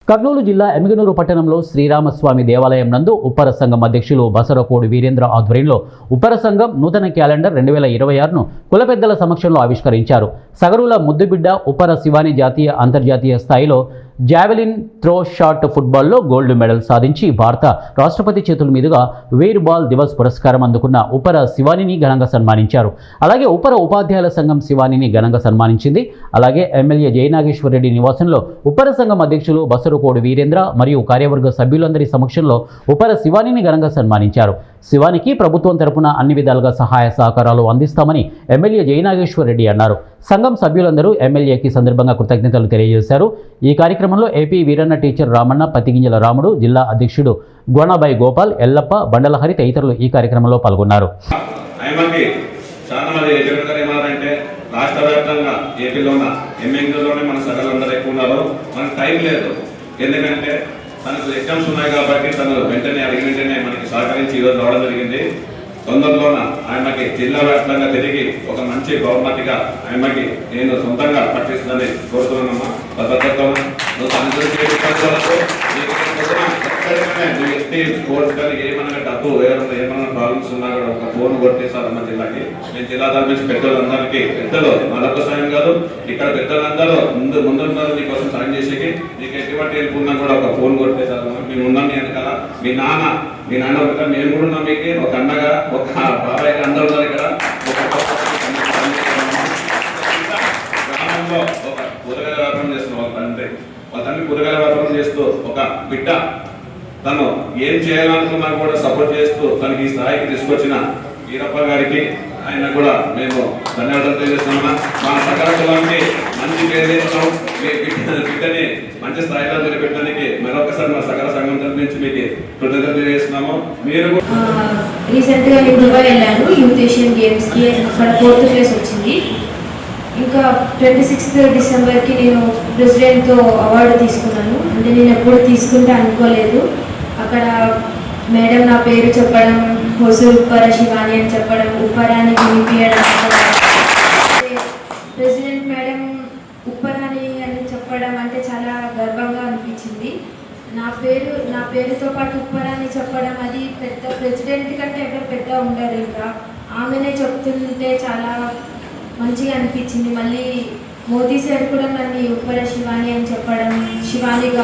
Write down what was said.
కర్నూలు జిల్లా ఎమ్మిగనూరు పట్టణంలో శ్రీరామస్వామి దేవాలయం నందు ఉప్పర సంఘం అధ్యక్షులు బసరకోడి వీరేంద్ర ఆధ్వర్యంలో ఉప్పర సంఘం నూతన క్యాలెండర్ 2026ను కుల పెద్దల సమక్షంలో ఆవిష్కరించారు. సగరుల ముద్దుబిడ్డ ఉప్పర శివాని జాతీయ అంతర్జాతీయ స్థాయిలో జావెలిన్ త్రో షాట్ ఫుట్బాల్లో గోల్డ్ మెడల్ సాధించి భారత రాష్ట్రపతి చేతుల మీదుగా వీర్ బాల్ దివస్ పురస్కారం అందుకున్న ఉప్పర శివానిని ఘనంగా సన్మానించారు. అలాగే ఉప్పర ఉపాధ్యాయుల సంఘం శివానిని ఘనంగా సన్మానించింది. అలాగే ఎమ్మెల్యే జయనాగేశ్వర రెడ్డి నివాసంలో ఉప్పర సంఘం అధ్యక్షులు బసరుకోడి వీరేంద్ర మరియు కార్యవర్గ సభ్యులందరి సమక్షంలో ఉప్పర శివానిని ఘనంగా సన్మానించారు. శివానికి ప్రభుత్వం తరపున అన్ని విధాలుగా సహాయ సహకారాలు అందిస్తామని ఎమ్మెల్యే జయనాగేశ్వర రెడ్డి అన్నారు. సంఘం సభ్యులందరూ ఎమ్మెల్యేకి సందర్భంగా కృతజ్ఞతలు తెలియజేశారు. ఈ కార్యక్రమంలో ఏపీ వీరన్న టీచర్ రామన్న, పత్తిగింజల రాముడు, జిల్లా అధ్యక్షుడు గోణాబాయి గోపాల్, ఎల్లప్ప, బండలహరి తదితరులు ఈ కార్యక్రమంలో పాల్గొన్నారు. రాష్ట్ర వ్యాప్తంగా ఏపీలో ఉన్న ఎమ్మెల్యేలోనే మన సగలందరూ ఎక్కువ ఉన్నారు. మనకు టైం లేదు, ఎందుకంటే తనకు ఎగ్జామ్స్ ఉన్నాయి కాబట్టి తను వెంటనే అడిగిన వెంటనే మనకి సహకరించి ఈరోజు రావడం జరిగింది. తొందరలోన ఆయనకి జిల్లా వ్యాప్తంగా తిరిగి ఒక మంచి బహుమతిగా ఆయనకి నేను సొంతంగా పట్టిస్తుందని కోరుతున్నానమ్మా. భద్రతతో ఏమన్నా డబ్బు ఏమన్నా ప్రాబ్లమ్స్ ఉన్నా కూడా ఒక ఫోన్ కొట్టేసారమ్మ జిల్లాకి. నేను జిల్లా తరఫు పెద్దలందరికీ, పెద్దలు మరొక సాయం కాదు, ఇక్కడ పెద్దలందరూ ముందున్నారు నీకోసం సాయం చేసేకి. నీకు ఎటువంటి హెల్ప్ ఉన్నా కూడా ఒక ఫోన్ కొట్టేసారమ్మా. మేము ఉన్నాం నీ వెనకాల. మీ నాన్న ఒక నేను కూడా ఉన్నాం. మీకు ఒక అన్నగా, ఒక బాబాయ్గా అందరూ ఉన్నారు ఇక్కడ. గ్రామంలో ఒక కూరగాయల వ్యాపారం చేస్తున్న వాళ్ళ తండ్రి కూరగాయల వ్యాపారం చేస్తూ ఒక బిడ్డ తను ఏం చేయాలనుకున్నా కూడా సపోర్ట్ చేస్తూ తనకి ఈ స్థాయికి తీసుకొచ్చిన వీరప్ప గారికి ఆయన కూడా మేము ధన్యవాదాలు తెలియజేస్తున్నాం. మా సకల కులానికి మంచి పేరు ఇస్తాం. మీ బిడ్డని మంచి స్థాయిలో నిలబెట్టడానికి మరొకసారి మా సకల సంఘం తరఫు నుంచి మీకు కృతజ్ఞతలు తెలియజేస్తున్నాము. మీరు రీసెంట్ గా నేను దుబాయ్ వెళ్ళాను యూత్ ఏషియన్ గేమ్స్ కి. అక్కడ 4th ప్లేస్ వచ్చింది. ఇంకా 26th డిసెంబర్కి నేను ప్రెసిడెంట్తో అవార్డు తీసుకున్నాను. అంటే నేను ఎప్పుడు తీసుకుంటే అనుకోలేదు. అక్కడ మేడం నా పేరు చెప్పడం, హొసూర్ ఉప్పర శివాని అని చెప్పడం, ఉప్పరాని వినిపించడం, ప్రెసిడెంట్ మేడం ఉప్పరాని అని చెప్పడం అంటే చాలా గర్వంగా అనిపించింది. నా పేరుతో పాటు ఉప్పరాని చెప్పడం, అది పెద్ద ప్రెసిడెంట్ కంటే ఎవరు పెద్ద ఉండరు. ఇంకా ఆమెనే చెప్తుంటే చాలా మంచిగా అనిపించింది. మళ్ళీ మోదీ సార్ కూడా నన్ను ఉప్పర శివాని అని చెప్పడం, శివానిగా